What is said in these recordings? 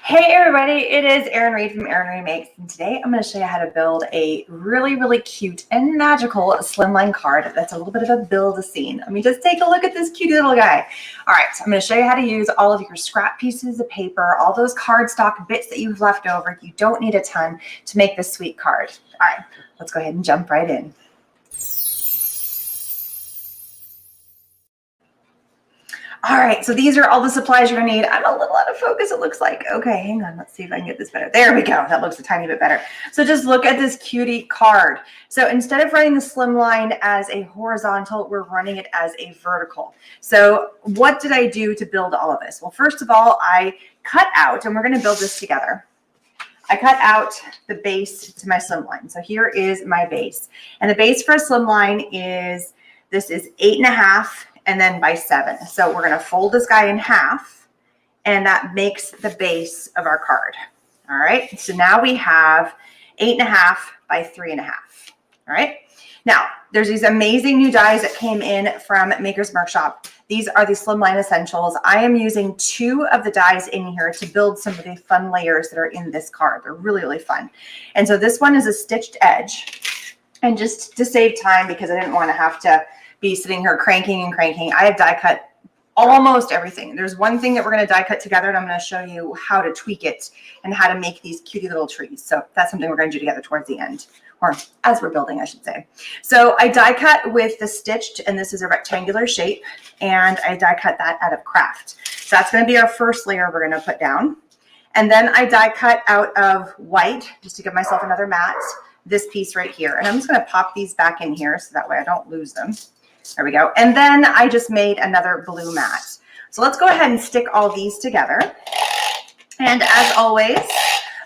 Hey everybody, it is Erin Reed from Erin Remakes, and today I'm going to show you how to build a really cute and magical slimline card that's a little bit of a build-a-scene. Let me just take a look at this cute little guy. All right, so I'm going to show you how to use all of your scrap pieces of paper, all those cardstock bits that you've left over. You don't need a ton to make this sweet card. All right, let's go ahead and jump right in. All right, so these are all the supplies you're gonna need. I'm a little out of focus, it looks like. Okay, hang on, let's see if I can get this better. There we go, that looks a tiny bit better. So just look at this cutie card. So instead of running the slimline as a horizontal, we're running it as a vertical. So what did I do to build all of this? Well, first of all, I cut out, and we're gonna build this together. I cut out the base to my slimline. So here is my base. And the base for a slimline is, this is 8.5 and then by 7. So we're going to fold this guy in half, and that makes the base of our card. All right. So now we have 8.5 by 3.5. All right. Now there's these amazing new dies that came in from Maker's Workshop. These are the Slimline Essentials. I am using 2 of the dies in here to build some of the fun layers that are in this card. They're really fun. And so this one is a stitched edge. And just to save time, because I didn't want to have to be sitting here cranking, I have die cut almost everything. There's one thing that we're going to die cut together, and I'm going to show you how to tweak it and how to make these cutie little trees. So that's something we're going to do together towards the end, or as we're building, I should say. So I die cut with the stitched, and this is a rectangular shape, and I die cut that out of craft. So that's going to be our first layer we're going to put down. And then I die cut out of white, just to give myself another mat, this piece right here. And I'm just going to pop these back in here so that way I don't lose them. There we go. And then I just made another blue mat. So let's go ahead and stick all these together. And as always,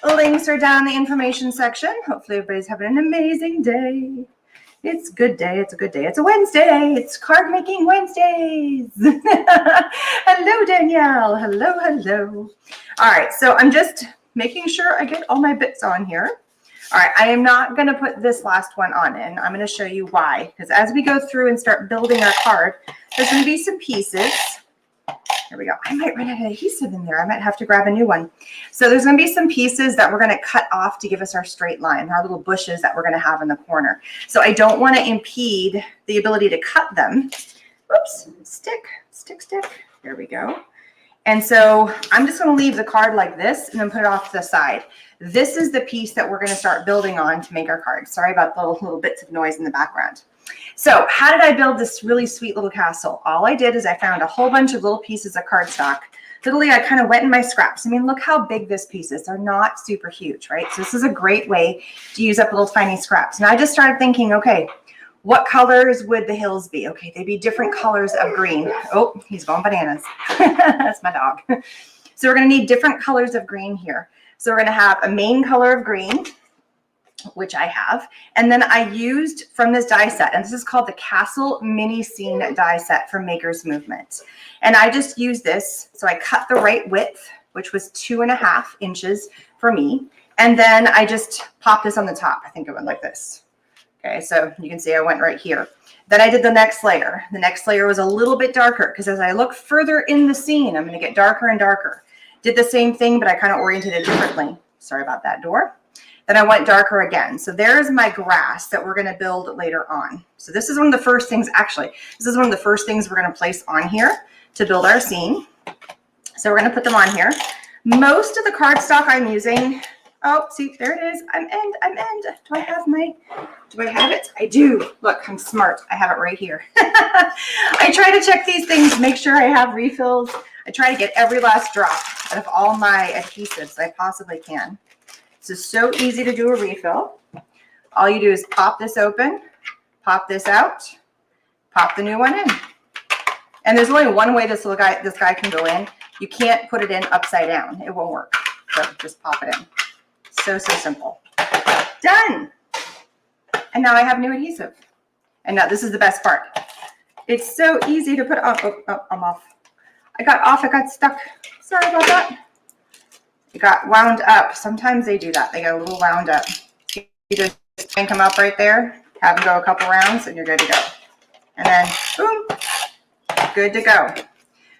links are down in the information section. Hopefully everybody's having an amazing day. It's a good day. It's a good day. It's a Wednesday. It's card making Wednesdays. Hello, Danielle. Hello. All right. So I'm just making sure I get all my bits on here. All right, I am not going to put this last one on in. I'm going to show you why. Because as we go through and start building our card, there's going to be some pieces. There we go. I might run out of adhesive in there. I might have to grab a new one. So there's going to be some pieces that we're going to cut off to give us our straight line, our little bushes that we're going to have in the corner. So I don't want to impede the ability to cut them. Whoops, stick. There we go. And so I'm just going to leave the card like this and then put it off to the side. This is the piece that we're going to start building on to make our card. Sorry about the little bits of noise in the background. So how did I build this really sweet little castle? All I did is I found a whole bunch of little pieces of cardstock. Literally, I kind of went in my scraps. I mean, look how big this piece is. They're not super huge, right? So this is a great way to use up little tiny scraps. And I just started thinking, okay, what colors would the hills be? Okay, they'd be different colors of green. Oh, he's going bananas. That's my dog. So we're going to need different colors of green here. So we're going to have a main color of green, which I have. And then I used from this die set, and this is called the Castle Mini Scene die set from Maker's Movement. And I just used this. So I cut the right width, which was 2.5 inches for me. And then I just popped this on the top. I think it went like this. Okay, so you can see I went right here. Then I did the next layer. The next layer was a little bit darker because as I look further in the scene, I'm going to get darker and darker. Did the same thing, but I kind of oriented it differently. Sorry about that door. Then I went darker again. So there's my grass that we're going to build later on. So this is one of the first things, actually, this is one of the first things we're going to place on here to build our scene. So we're going to put them on here. Most of the cardstock I'm using, oh, see, there it is. I'm end. Do I have it? I do. Look, I'm smart. I have it right here. I try to check these things, make sure I have refills. I try to get every last drop out of all my adhesives I possibly can. This is so easy to do a refill. All you do is pop this open, pop this out, pop the new one in. And there's only one way this guy can go in. You can't put it in upside down. It won't work. So just pop it in. So simple. Done. And now I have new adhesive. And now this is the best part. It's so easy to put on. Oh, I'm off. I got stuck. Sorry about that. It got wound up. Sometimes they do that. They get a little wound up. You just crank them up right there, have them go a couple rounds, and you're good to go. And then, boom, good to go.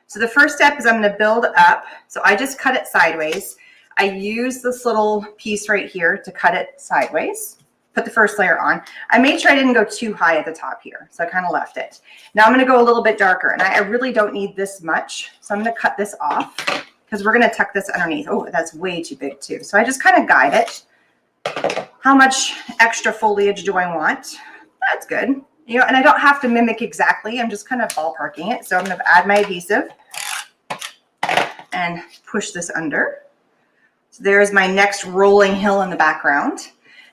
So the first step is I'm going to build up. So I just cut it sideways. I use this little piece right here to cut it sideways. Put the first layer on. I made sure I didn't go too high at the top here, so I kind of left it. Now I'm going to go a little bit darker, and I really don't need this much, so I'm going to cut this off because we're going to tuck this underneath. Oh, that's way too big too. So I just kind of guide it. How much extra foliage do I want? That's good. You know, and I don't have to mimic exactly. I'm just kind of ballparking it. So I'm going to add my adhesive and push this under. So there's my next rolling hill in the background.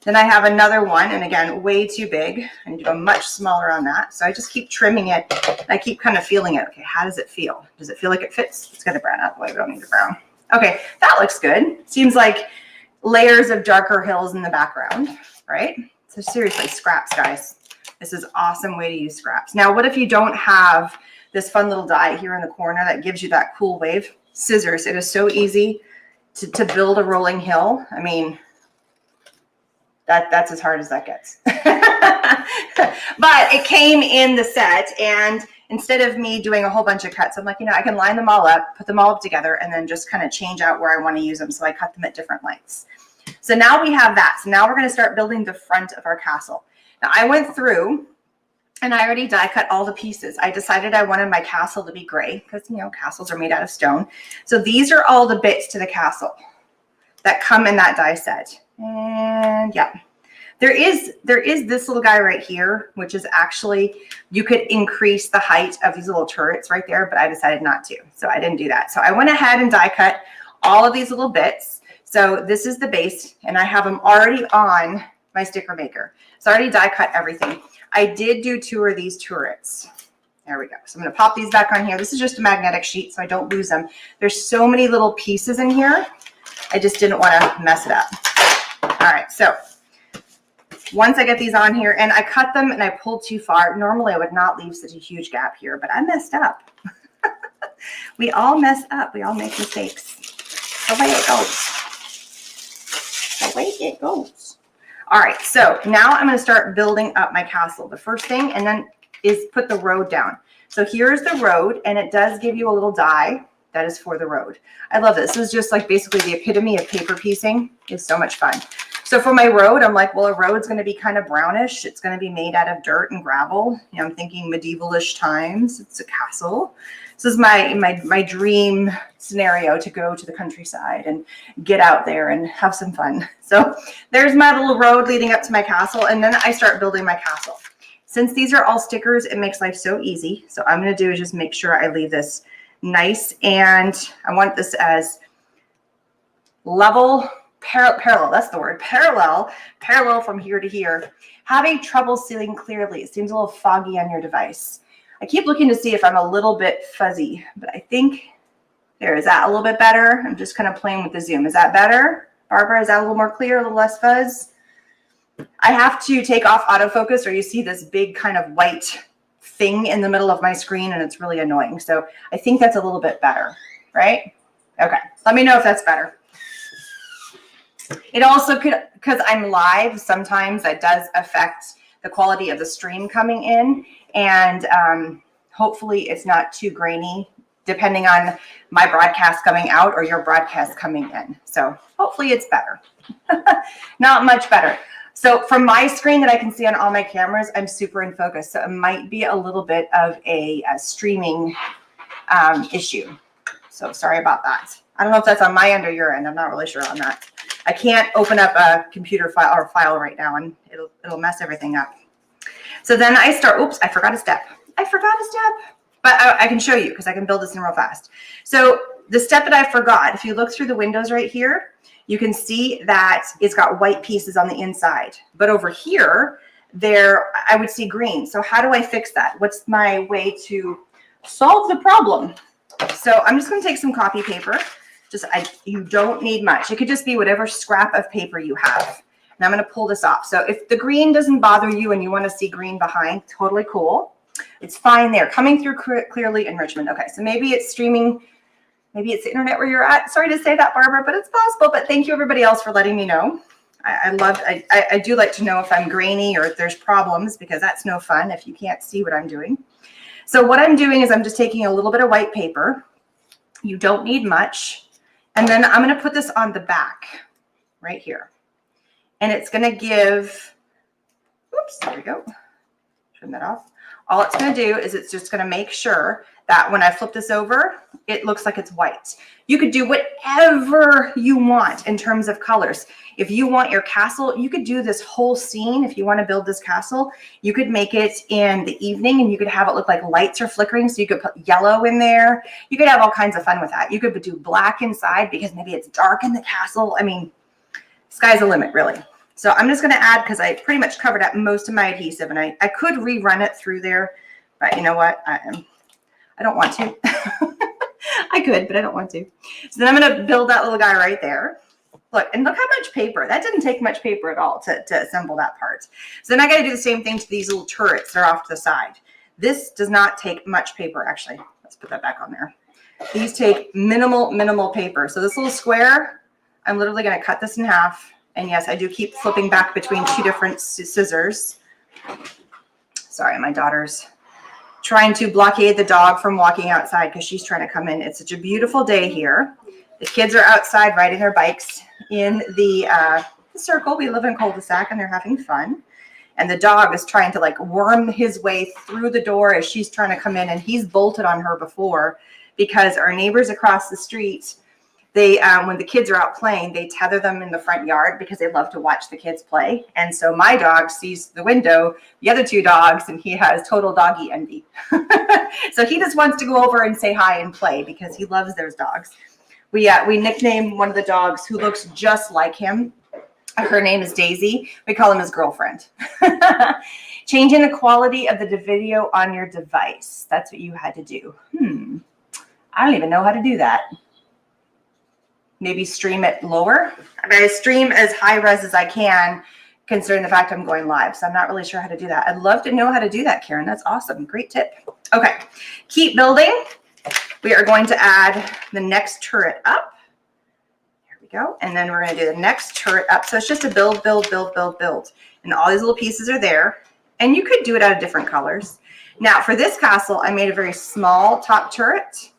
Then I have another one, and again, way too big. I need to go much smaller on that. So I just keep trimming it, and I keep kind of feeling it. Okay, how does it feel? Does it feel like it fits? It's gonna brown out the way. We don't need to brown. Okay, that looks good. Seems like layers of darker hills in the background, right? So seriously, scraps, guys. This is an awesome way to use scraps. Now, what if you don't have this fun little die here in the corner that gives you that cool wave? Scissors. It is so easy to build a rolling hill. I mean, that's as hard as that gets. But it came in the set, and instead of me doing a whole bunch of cuts, I'm like, you know, I can line them all up, put them all up together, and then just kind of change out where I want to use them. So I cut them at different lengths. So now we have that. So now we're going to start building the front of our castle. Now I went through and I already die cut all the pieces. I decided I wanted my castle to be gray because, you know, castles are made out of stone. So these are all the bits to the castle that come in that die set. And yeah, there is this little guy right here, which is actually, you could increase the height of these little turrets right there, but I decided not to. So I didn't do that. So I went ahead and die cut all of these little bits. So this is the base, and I have them already on my sticker maker. So I already die cut everything. I did do 2 of these turrets. There we go. So I'm going to pop these back on here. This is just a magnetic sheet, so I don't lose them. There's so many little pieces in here. I just didn't want to mess it up. All right, so once I get these on here, and I cut them and I pulled too far. Normally I would not leave such a huge gap here, but I messed up. We all mess up. We all make mistakes. The way it goes. The way it goes. All right, so now I'm going to start building up my castle. The first thing, and then is put the road down. So here's the road, and it does give you a little die that is for the road. I love this. This is just like basically the epitome of paper piecing. It's so much fun. So for my road, I'm like, well, a road's going to be kind of brownish. It's going to be made out of dirt and gravel. You know, I'm thinking medievalish times. It's a castle. This is my dream scenario, to go to the countryside and get out there and have some fun. So there's my little road leading up to my castle, and then I start building my castle. Since these are all stickers, it makes life so easy. So I'm going to do is just make sure I leave this nice, and I want this as level, parallel, that's the word, parallel from here to here. Having trouble seeing clearly. It seems a little foggy on your device. I keep looking to see if I'm a little bit fuzzy, but I think there, is that a little bit better? I'm just kind of playing with the zoom. Is that better? Barbara, is that a little more clear, a little less fuzz? I have to take off autofocus, or you see this big kind of white thing in the middle of my screen, and it's really annoying. So I think that's a little bit better, right? Okay, let me know if that's better. It also could, because I'm live, sometimes that does affect the quality of the stream coming in, and hopefully it's not too grainy, depending on my broadcast coming out or your broadcast coming in. So hopefully it's better. Not much better. So from my screen that I can see on all my cameras, I'm super in focus. So it might be a little bit of a streaming issue. So sorry about that. I don't know if that's on my end or your end. I'm not really sure on that. I can't open up a computer file or file right now, and it'll mess everything up. So then I start, oops, I forgot a step. But I can show you because I can build this in real fast. So the step that I forgot, if you look through the windows right here, you can see that it's got white pieces on the inside. But over here, I would see green. So how do I fix that? What's my way to solve the problem? So I'm just going to take some copy paper. You don't need much. It could just be whatever scrap of paper you have. And I'm going to pull this off. So if the green doesn't bother you and you want to see green behind, totally cool. It's fine there. Coming through clearly in Richmond. Okay, so maybe it's streaming. Maybe it's the internet where you're at. Sorry to say that, Barbara, but it's possible. But thank you, everybody else, for letting me know. I do like to know if I'm grainy or if there's problems, because that's no fun if you can't see what I'm doing. So what I'm doing is I'm just taking a little bit of white paper. You don't need much. And then I'm going to put this on the back right here. And it's going to give, oops, there we go. Turn that off. All it's going to do is it's just going to make sure that when I flip this over, it looks like it's white. You could do whatever you want in terms of colors. If you want your castle, you could do this whole scene. If you want to build this castle, you could make it in the evening and you could have it look like lights are flickering. So you could put yellow in there. You could have all kinds of fun with that. You could do black inside because maybe it's dark in the castle. I mean, sky's the limit, really. So I'm just going to add, because I pretty much covered up most of my adhesive, and I could rerun it through there, but you know what? I don't want to. I could, but I don't want to. So then I'm going to build that little guy right there. Look, and look how much paper. That didn't take much paper at all to assemble that part. So then I got to do the same thing to these little turrets that are off to the side. This does not take much paper, actually. Let's put that back on there. These take minimal paper. So this little square, I'm literally going to cut this in half. And yes, I do keep flipping back between two different scissors. Sorry, my daughter's trying to blockade the dog from walking outside because she's trying to come in. It's such a beautiful day here. The kids are outside riding their bikes in the circle. We live in a cul-de-sac and they're having fun. And the dog is trying to like worm his way through the door as she's trying to come in. And he's bolted on her before because our neighbors across the street, they, when the kids are out playing, they tether them in the front yard because they love to watch the kids play. And so my dog sees the window, the other two dogs, and he has total doggy envy. So he just wants to go over and say hi and play because he loves those dogs. We nicknamed one of the dogs who looks just like him. Her name is Daisy. We call him his girlfriend. Changing the quality of the video on your device. That's what you had to do. I don't even know how to do that. Maybe stream it lower. I mean, I stream as high res as I can, considering the fact I'm going live. So I'm not really sure how to do that. I'd love to know how to do that, Karen. That's awesome. Great tip. Okay, keep building. We are going to add the next turret up. Here we go. And then we're going to do the next turret up. So it's just a build. And all these little pieces are there. And you could do it out of different colors. Now for this castle, I made a very small top turret.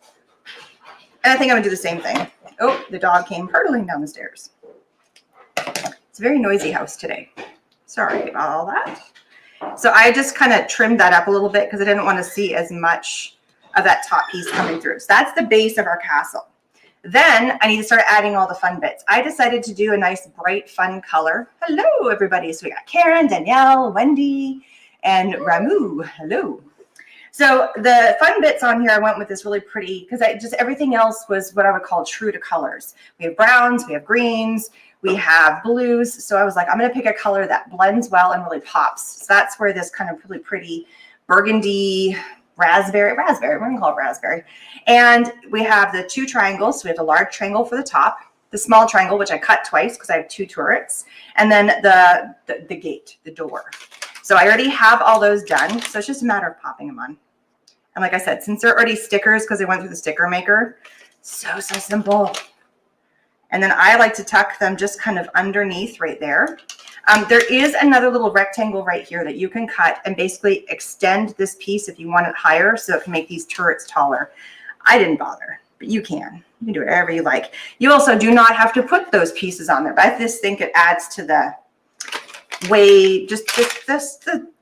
And I think I'm going to do the same thing. Oh, the dog came hurtling down the stairs. It's a very noisy house today. Sorry about all that. So I just kind of trimmed that up a little bit because I didn't want to see as much of that top piece coming through. So that's the base of our castle. Then I need to start adding all the fun bits. I decided to do a nice bright fun color. Hello, everybody. So we got Karen, Danielle, Wendy, and Ramu. Hello. So the fun bits on here, I went with this really pretty because everything else was what I would call true to colors. We have browns, we have greens, we have blues. So I was like, I'm going to pick a color that blends well and really pops. So that's where this kind of really pretty burgundy, raspberry, we're going to call it raspberry. And we have the two triangles. So we have the large triangle for the top, the small triangle, which I cut twice because I have two turrets, and then the gate, the door. So I already have all those done. So it's just a matter of popping them on. And like I said, since they're already stickers because they went through the sticker maker, so simple. And then I like to tuck them just kind of underneath right there. There is another little rectangle right here that you can cut and basically extend this piece if you want it higher so it can make these turrets taller. I didn't bother, but you can. You can do whatever you like. You also do not have to put those pieces on there, but I just think it adds to the way, just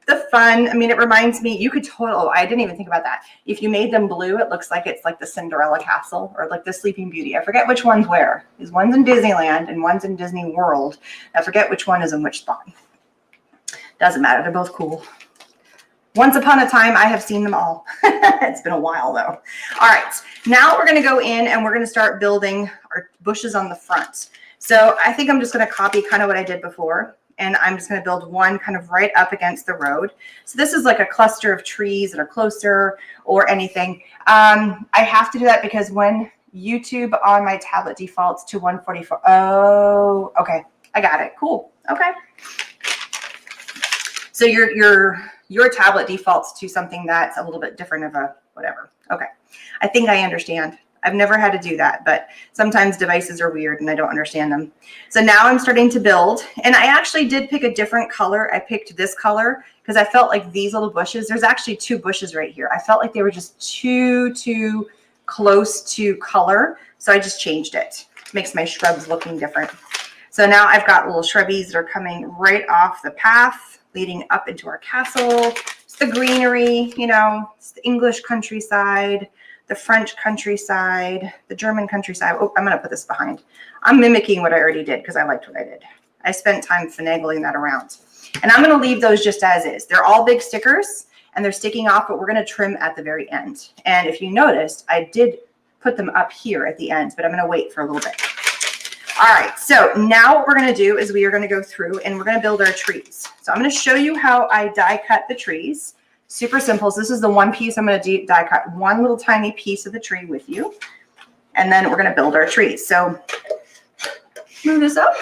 the fun. I mean, it reminds me, you could I didn't even think about that. If you made them blue, it looks like it's like the Cinderella castle or like the Sleeping Beauty. I forget which one's where. Because one's in Disneyland and one's in Disney World. I forget which one is in which spot. Doesn't matter. They're both cool. Once upon a time, I have seen them all. It's been a while though. All right, now we're going to go in and we're going to start building our bushes on the front. So I think I'm just going to copy kind of what I did before. And I'm just going to build one kind of right up against the road. So this is like a cluster of trees that are closer or anything. I have to do that because when YouTube on my tablet defaults to 144. Oh, okay. I got it. Cool. Okay. So your tablet defaults to something that's a little bit different of a whatever. Okay. I think I understand. I've never had to do that, but sometimes devices are weird and I don't understand them. So now I'm starting to build, and I actually did pick a different color. I picked this color because I felt like these little bushes, there's actually two bushes right here. I felt like they were just too close to color. So I just changed it. makes my shrubs looking different. So now I've got little shrubbies that are coming right off the path, leading up into our castle. It's the greenery, you know, it's the English countryside, the French countryside, the German countryside. Oh, I'm going to put this behind. I'm mimicking what I already did because I liked what I did. I spent time finagling that around. And I'm going to leave those just as is. They're all big stickers and they're sticking off, but we're going to trim at the very end. And if you noticed, I did put them up here at the end, but I'm going to wait for a little bit. All right, so now what we're going to do is we are going to go through and we're going to build our trees. So I'm going to show you how I die cut the trees. Super simple. So this is the one piece I'm going to die cut one little tiny piece of the tree with you. And then we're going to build our trees. So move this up.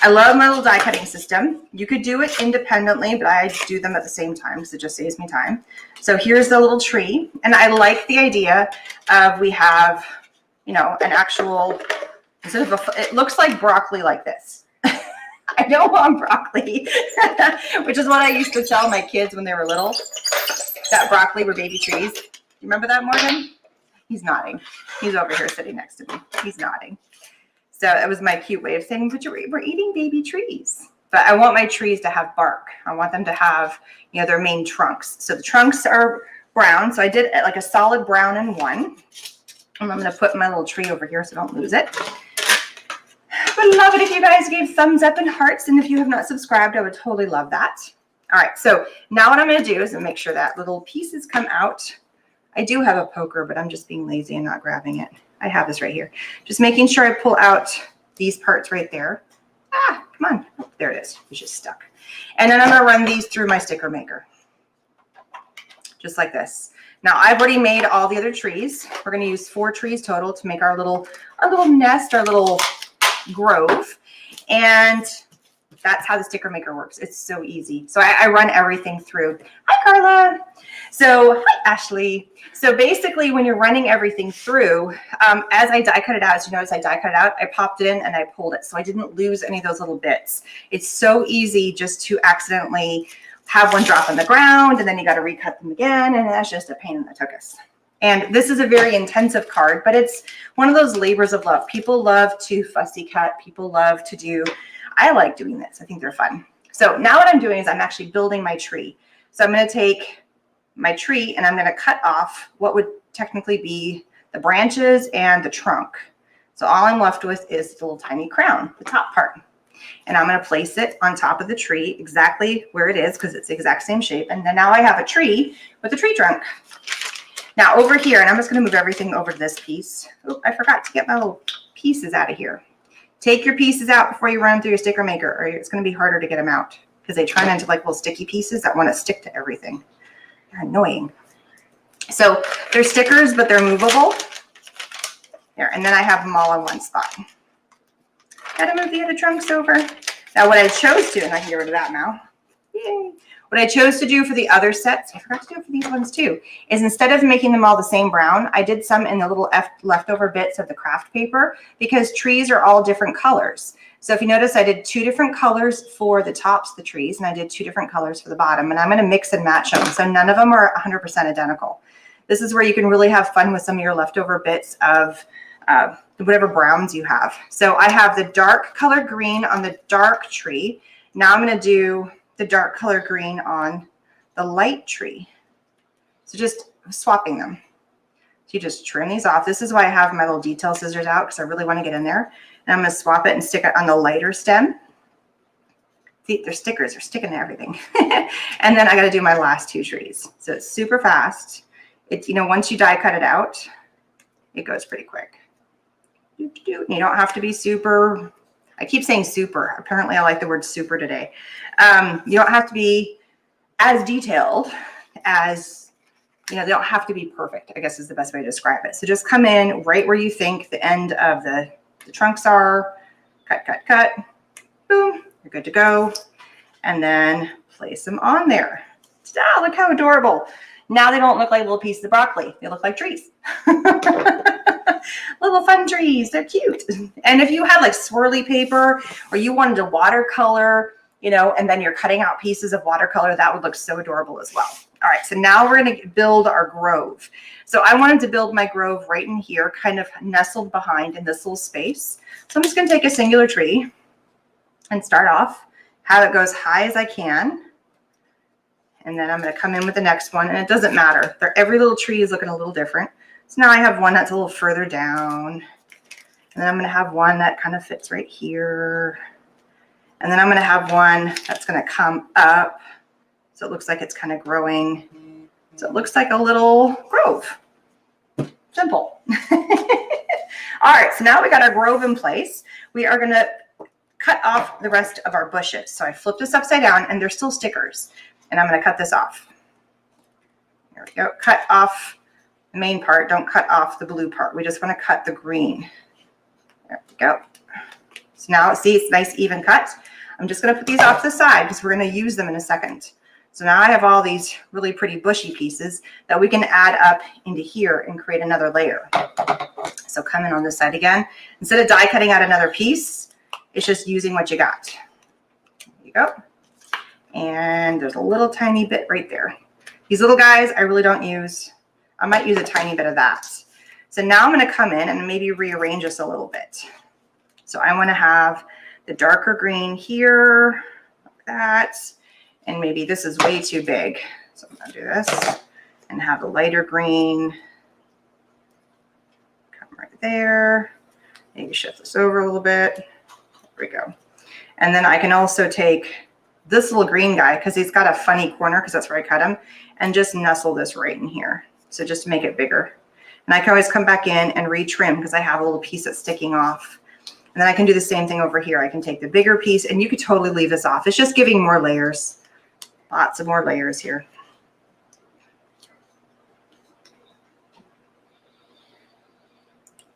I love my little die cutting system. You could do it independently, but I do them at the same time because it just saves me time. So here's the little tree. And I like the idea of we have, you know, an actual, instead of it looks like broccoli like this. I don't want broccoli, which is what I used to tell my kids when they were little, that broccoli were baby trees. You remember that, Morgan? He's nodding. He's over here sitting next to me. He's nodding. So it was my cute way of saying, but we're eating baby trees. But I want my trees to have bark. I want them to have, you know, their main trunks. So the trunks are brown. So I did like a solid brown in one. And I'm going to put my little tree over here so I don't lose it. Would love it if you guys gave thumbs up and hearts. And if you have not subscribed, I would totally love that. All right. So now what I'm going to do is make sure that little pieces come out. I do have a poker, but I'm just being lazy and not grabbing it. I have this right here. Just making sure I pull out these parts right there. Ah, come on. Oh, there it is. It's just stuck. And then I'm going to run these through my sticker maker. Just like this. Now I've already made all the other trees. We're going to use 4 trees total to make our little nest, our little grove. And that's how the sticker maker works. It's so easy. So I run everything through. Hi, Carla. So hi, Ashley. So basically when you're running everything through, as I die cut it out, as you notice, I die cut it out, I popped it in and I pulled it. So I didn't lose any of those little bits. It's so easy just to accidentally have one drop on the ground and then you got to recut them again. And that's just a pain in the tuchus. And this is a very intensive card, but it's one of those labors of love. People love to fussy cut. People love to do, I like doing this. I think they're fun. So now what I'm doing is I'm actually building my tree. So I'm going to take my tree and I'm going to cut off what would technically be the branches and the trunk. So all I'm left with is the little tiny crown, the top part. And I'm going to place it on top of the tree exactly where it is because it's the exact same shape. And then now I have a tree with a tree trunk. Now over here, and I'm just going to move everything over to this piece. Oh, I forgot to get my little pieces out of here. Take your pieces out before you run them through your sticker maker or it's going to be harder to get them out because they turn into like little sticky pieces that want to stick to everything. They're annoying. So they're stickers, but they're movable. There, and then I have them all in one spot. Gotta move the other trunks over. Now what I chose to, and I can get rid of that now. Yay. What I chose to do for the other sets, I forgot to do it for these ones too, is instead of making them all the same brown, I did some in the little leftover bits of the craft paper because trees are all different colors. So if you notice, I did 2 different colors for the tops of the trees and I did 2 different colors for the bottom, and I'm going to mix and match them. So none of them are 100% identical. This is where you can really have fun with some of your leftover bits of whatever browns you have. So I have the dark color green on the dark tree. Now I'm going to do the dark color green on the light tree. So just swapping them. So you just trim these off. This is why I have my little detail scissors out because I really want to get in there. And I'm going to swap it and stick it on the lighter stem. See, they're stickers. They're sticking to everything. And then I got to do my last 2 trees. So it's super fast. It's, you know, once you die cut it out, it goes pretty quick. You don't have to be super. I keep saying super. Apparently I like the word super today. You don't have to be as detailed as, you know, they don't have to be perfect, I guess is the best way to describe it. So just come in right where you think the end of the trunks are. Cut, cut, cut. Boom. You're good to go. And then place them on there. Ta-da, look how adorable. Now they don't look like little pieces of broccoli. They look like trees. Little fun trees. They're cute. And if you had like swirly paper or you wanted to watercolor, you know, and then you're cutting out pieces of watercolor, that would look so adorable as well. All right, so now we're going to build our grove. So I wanted to build my grove right in here, kind of nestled behind in this little space. So I'm just going to take a singular tree and start off, have it go as high as I can. And then I'm going to come in with the next one, and it doesn't matter. Every little tree is looking a little different. So now I have one that's a little further down. And then I'm going to have one that kind of fits right here. And then I'm going to have one that's going to come up. So it looks like it's kind of growing. So it looks like a little grove. Simple. All right, so now we got our grove in place. We are going to cut off the rest of our bushes. So I flipped this upside down, and they're still stickers. And I'm going to cut this off. There we go. Cut off the main part. Don't cut off the blue part. We just want to cut the green. There we go. So now, see, it's nice even cut. I'm just going to put these off to the side because we're going to use them in a second. So now I have all these really pretty bushy pieces that we can add up into here and create another layer. So come in on this side again. Instead of die cutting out another piece, it's just using what you got. There you go. And there's a little tiny bit right there. These little guys I really don't use. I might use a tiny bit of that. So now I'm going to come in and maybe rearrange this a little bit. So I want to have the darker green here, like that. And maybe this is way too big. So I'm going to do this and have the lighter green come right there. Maybe shift this over a little bit. There we go. And then I can also take this little green guy because he's got a funny corner because that's where I cut him, and just nestle this right in here. So just to make it bigger. And I can always come back in and retrim because I have a little piece that's sticking off. And then I can do the same thing over here. I can take the bigger piece, and you could totally leave this off. It's just giving more layers. Lots of more layers here.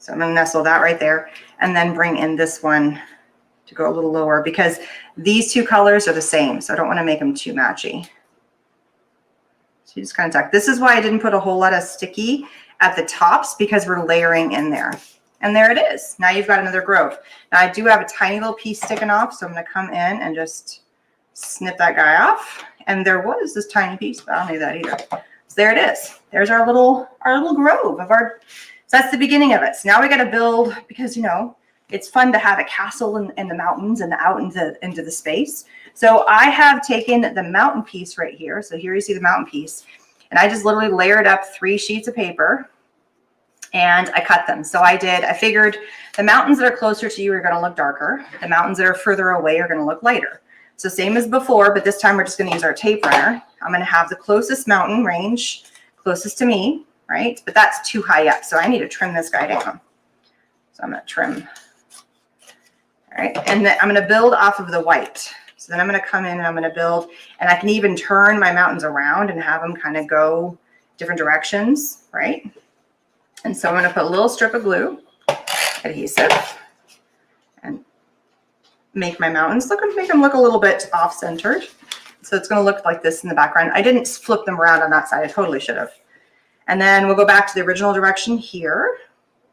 So I'm going to nestle that right there and then bring in this one to go a little lower because these two colors are the same. So I don't want to make them too matchy. So you just kind of tuck. This is why I didn't put a whole lot of sticky at the tops because we're layering in there. And there it is. Now you've got another grove. Now I do have a tiny little piece sticking off. So I'm going to come in and just snip that guy off. And there was this tiny piece, but I don't need that either. So there it is. There's our little grove of our, so that's the beginning of it. So now we got to build, because, you know, it's fun to have a castle in the mountains and out into the space. So I have taken the mountain piece right here. So here you see the mountain piece. And I just literally layered up 3 sheets of paper and I cut them. So I figured the mountains that are closer to you are going to look darker. The mountains that are further away are going to look lighter. So same as before, but this time we're just going to use our tape runner. I'm going to have the closest mountain range closest to me, right? But that's too high up. So I need to trim this guy down. So I'm going to trim. All right. And then I'm going to build off of the white. So then I'm going to come in and I'm going to build, and I can even turn my mountains around and have them kind of go different directions, right? And so I'm going to put a little strip of glue, adhesive, and make my mountains make them look a little bit off-centered. So it's going to look like this in the background. I didn't flip them around on that side. I totally should have. And then we'll go back to the original direction here.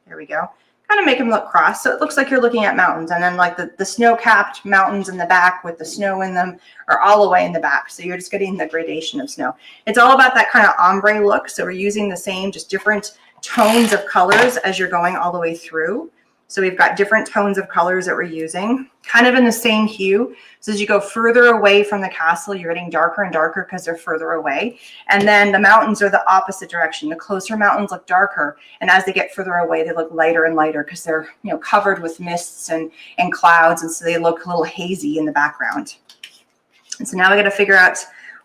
There we go. Kind of make them look cross. So it looks like you're looking at mountains. And then like the snow-capped mountains in the back with the snow in them are all the way in the back. So you're just getting the gradation of snow. It's all about that kind of ombre look. So we're using the same, just different tones of colors as you're going all the way through. So we've got different tones of colors that we're using, kind of in the same hue. So as you go further away from the castle, you're getting darker and darker because they're further away. And then the mountains are the opposite direction. The closer mountains look darker. And as they get further away, they look lighter and lighter because they're, you know, covered with mists and clouds. And so they look a little hazy in the background. And so now I got to figure out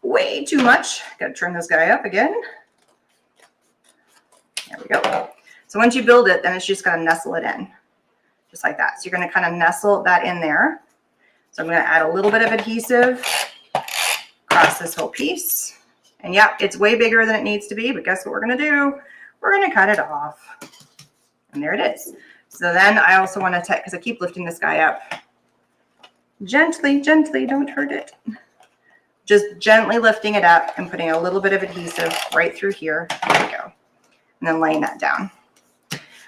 way too much. Got to turn this guy up again. There we go. So once you build it, then it's just got to nestle it in. Just like that. So you're going to kind of nestle that in there. So I'm going to add a little bit of adhesive across this whole piece. And yeah, it's way bigger than it needs to be, but guess what we're going to do? We're going to cut it off. And there it is. So then I also want to because I keep lifting this guy up. Gently, gently, don't hurt it. Just gently lifting it up and putting a little bit of adhesive right through here. There we go. And then laying that down.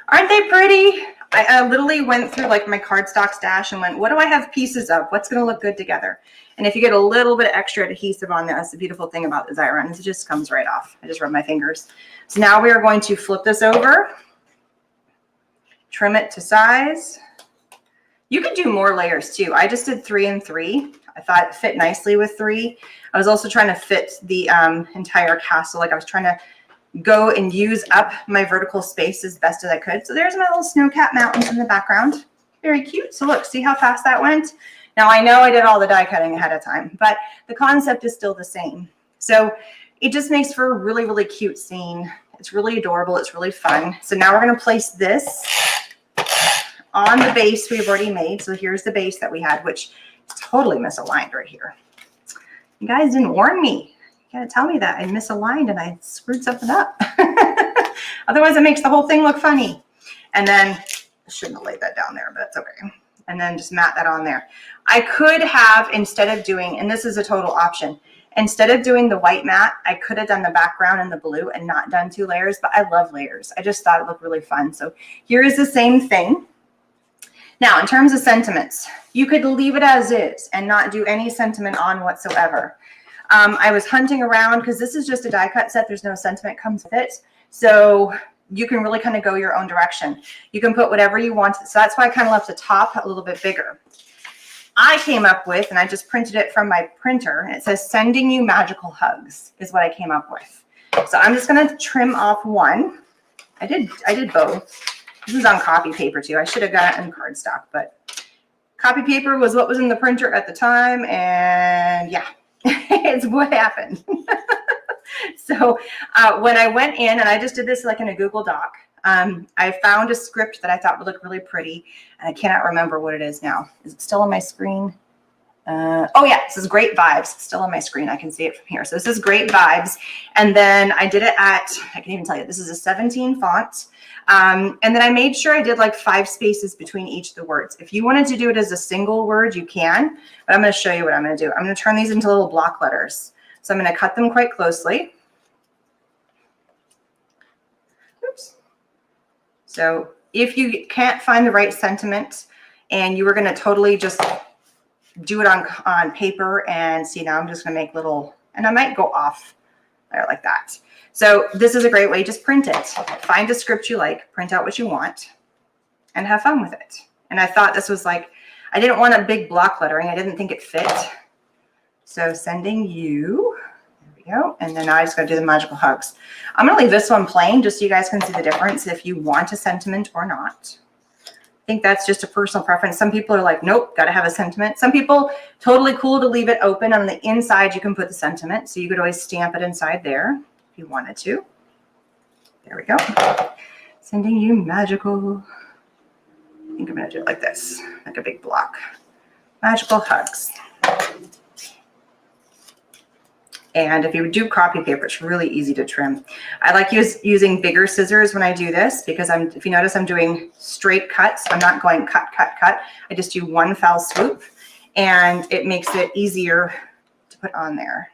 Aren't they pretty? I literally went through like my cardstock stash and went, what do I have pieces of? What's going to look good together? And if you get a little bit extra adhesive on there, that's the beautiful thing about the Xyron, is it just comes right off. I just rub my fingers. So now we are going to flip this over, trim it to size. You could do more layers too. I just did 3 and 3. I thought it fit nicely with 3. I was also trying to fit the entire castle. Like I was trying to go and use up my vertical space as best as I could. So there's my little snow-capped mountains in the background. Very cute. So look, see how fast that went? Now I know I did all the die cutting ahead of time, but the concept is still the same. So it just makes for a really, really cute scene. It's really adorable. It's really fun. So now we're going to place this on the base we've already made. So here's the base that we had, which is totally misaligned right here. You guys didn't warn me. You gotta tell me that I misaligned and I screwed something up. Otherwise it makes the whole thing look funny. And then I shouldn't have laid that down there, but it's okay. And then just mat that on there. I could have, instead of doing, and this is a total option, instead of doing the white mat, I could have done the background and the blue and not done 2 layers, but I love layers. I just thought it looked really fun. So here is the same thing. Now, in terms of sentiments, you could leave it as is and not do any sentiment on whatsoever. I was hunting around because this is just a die cut set. There's no sentiment comes with it. So you can really kind of go your own direction. You can put whatever you want. So that's why I kind of left the top a little bit bigger. I came up with, and I just printed it from my printer. It says, sending you magical hugs is what I came up with. So I'm just going to trim off one. I did both. This is on copy paper too. I should have got it in cardstock, but copy paper was what was in the printer at the time. And yeah, it's what happened. So when I went in, and I just did this like in a Google Doc, I found a script that I thought would look really pretty, and I cannot remember what it is now. Is it still on my screen? Oh yeah, this is Great Vibes. It's still on my screen. I can see it from here. So this is Great Vibes. And then I did it at, I can even tell you, this is a 17 font. And then I made sure I did like 5 spaces between each of the words. If you wanted to do it as a single word, you can, but I'm going to show you what I'm going to do. I'm going to turn these into little block letters. So I'm going to cut them quite closely. Oops. So if you can't find the right sentiment and you were going to totally just do it on paper, and see, now I'm just going to make little, and I might go off there like that. So this is a great way. Just print it. Find a script you like, print out what you want, and have fun with it. And I thought this was like, I didn't want a big block lettering. I didn't think it fit. So sending you, there we go. And then I just got to do the magical hugs. I'm going to leave this one plain just so you guys can see the difference if you want a sentiment or not. I think that's just a personal preference. Some people are like, nope, got to have a sentiment. Some people, totally cool to leave it open. On the inside, you can put the sentiment. So you could always stamp it inside there if you wanted to. There we go. Sending you magical. I think I'm going to do it like this, like a big block. Magical hugs. And if you do copy paper, it's really easy to trim. I like using bigger scissors when I do this because if you notice, I'm doing straight cuts. I'm not going cut, cut, cut. I just do one foul swoop, and it makes it easier to put on there.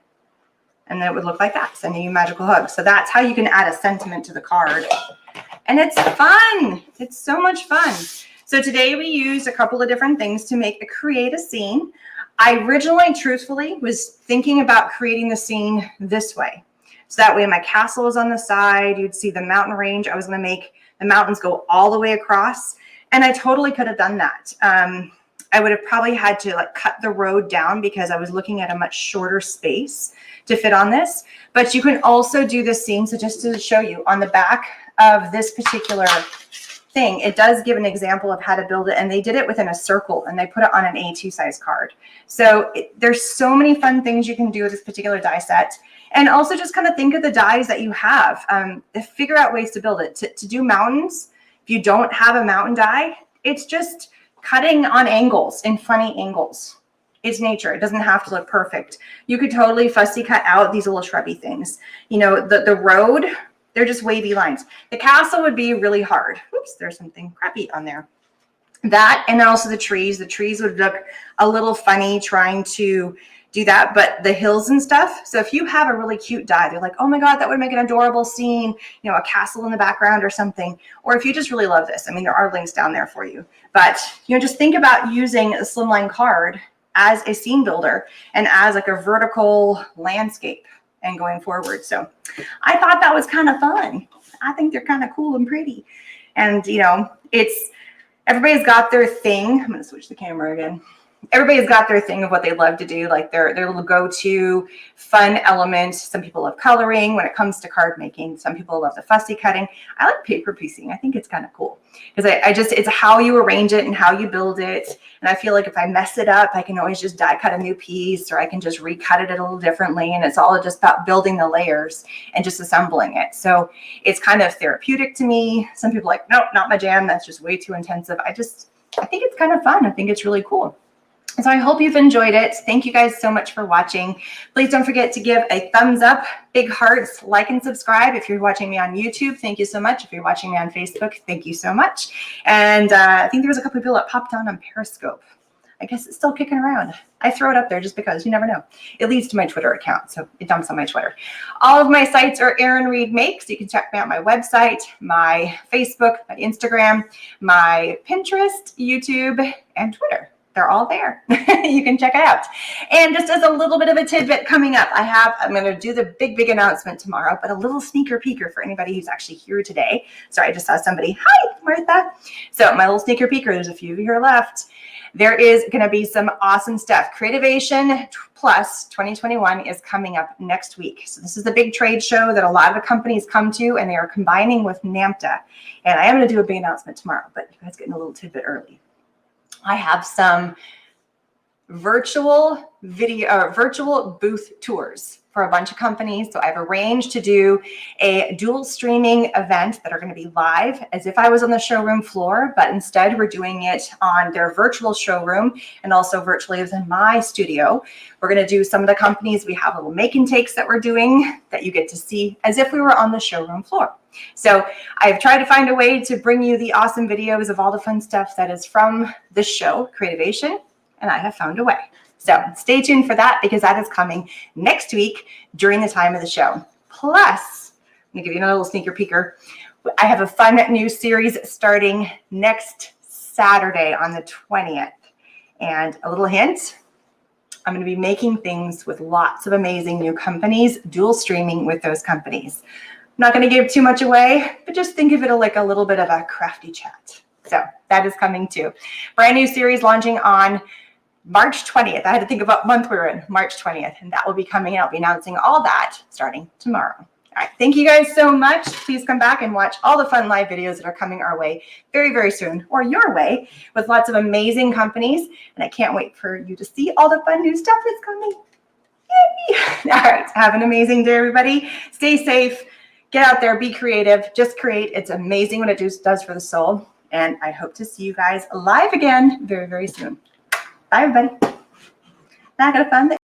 And then it would look like that, sending you magical hugs. So that's how you can add a sentiment to the card. And it's fun. It's so much fun. So today we used a couple of different things to create a scene. I originally, truthfully, was thinking about creating the scene this way. So that way my castle is on the side. You'd see the mountain range. I was going to make the mountains go all the way across. And I totally could have done that. I would have probably had to like cut the road down because I was looking at a much shorter space to fit on this. But you can also do this scene. So just to show you, on the back of this particular thing, it does give an example of how to build it, and they did it within a circle, and they put it on an A2 size card. So there's so many fun things you can do with this particular die set, and also just kind of think of the dies that you have. Figure out ways to build it. To do mountains, if you don't have a mountain die, it's just cutting on angles, in funny angles. It's nature. It doesn't have to look perfect. You could totally fussy cut out these little shrubby things. You know, the road, they're just wavy lines. The castle would be really hard. Oops, there's something crappy on there. That, and also the trees. The trees would look a little funny trying to do that, but the hills and stuff. So if you have a really cute die, they're like, oh my God, that would make an adorable scene, you know, a castle in the background or something. Or if you just really love this, I mean, there are links down there for you. But, you know, just think about using a slimline card as a scene builder and as like a vertical landscape and going forward. So I thought that was kind of fun. I think they're kind of cool and pretty. And, you know, everybody's got their thing. I'm going to switch the camera again. Everybody's got their thing of what they love to do, like their little go-to fun element. Some people love coloring when it comes to card making. Some people love the fussy cutting. I like paper piecing. I think it's kind of cool because it's how you arrange it and how you build it. And I feel like if I mess it up, I can always just die cut a new piece, or I can just recut it a little differently. And it's all just about building the layers and just assembling it. So it's kind of therapeutic to me. Some people are like, nope, not my jam. That's just way too intensive. I think it's kind of fun. I think it's really cool. So I hope you've enjoyed it. Thank you guys so much for watching. Please don't forget to give a thumbs up, big hearts, like and subscribe. If you're watching me on YouTube, thank you so much. If you're watching me on Facebook, thank you so much. And I think there was a couple of people that popped on Periscope. I guess it's still kicking around. I throw it up there just because you never know. It leads to my Twitter account, so it dumps on my Twitter. All of my sites are Erin Reed Makes. You can check me out my website, my Facebook, my Instagram, my Pinterest, YouTube, and Twitter. They're all there. You can check it out. And just as a little bit of a tidbit coming up, I'm going to do the big announcement tomorrow, but a little sneaker peeker for anybody who's actually here today. Sorry, I just saw somebody. Hi, Martha. So my little sneaker peeker, there's a few here left. There is going to be some awesome stuff. Creativation Plus 2021 is coming up next week. So this is the big trade show that a lot of the companies come to, and they are combining with NAMTA. And I am going to do a big announcement tomorrow, but you guys getting a little tidbit early. I have some virtual booth tours for a bunch of companies. So I've arranged to do a dual streaming event that are going to be live as if I was on the showroom floor, but instead we're doing it on their virtual showroom and also virtually within my studio. We're going to do some of the companies. We have little make and takes that we're doing that you get to see as if we were on the showroom floor. So I've tried to find a way to bring you the awesome videos of all the fun stuff that is from this show, Creativation, and I have found a way. So stay tuned for that because that is coming next week during the time of the show. Plus, I'm going to give you another little sneaker peeker. I have a fun new series starting next Saturday on the 20th. And a little hint, I'm going to be making things with lots of amazing new companies, dual streaming with those companies. I'm not going to give too much away, but just think of it like a little bit of a crafty chat. So that is coming too. Brand new series launching on March 20th. I had to think of what month we were in, March 20th, and that will be coming out. I'll be announcing all that starting tomorrow. All right, thank you guys so much. Please come back and watch all the fun live videos that are coming our way very soon, or your way, with lots of amazing companies. And I can't wait for you to see all the fun new stuff that's coming. Yay! All right, have an amazing day, everybody. Stay safe. Get out there, be creative, just create. It's amazing what it does for the soul. And I hope to see you guys live again very soon. Bye, everybody. Now I got a fun day.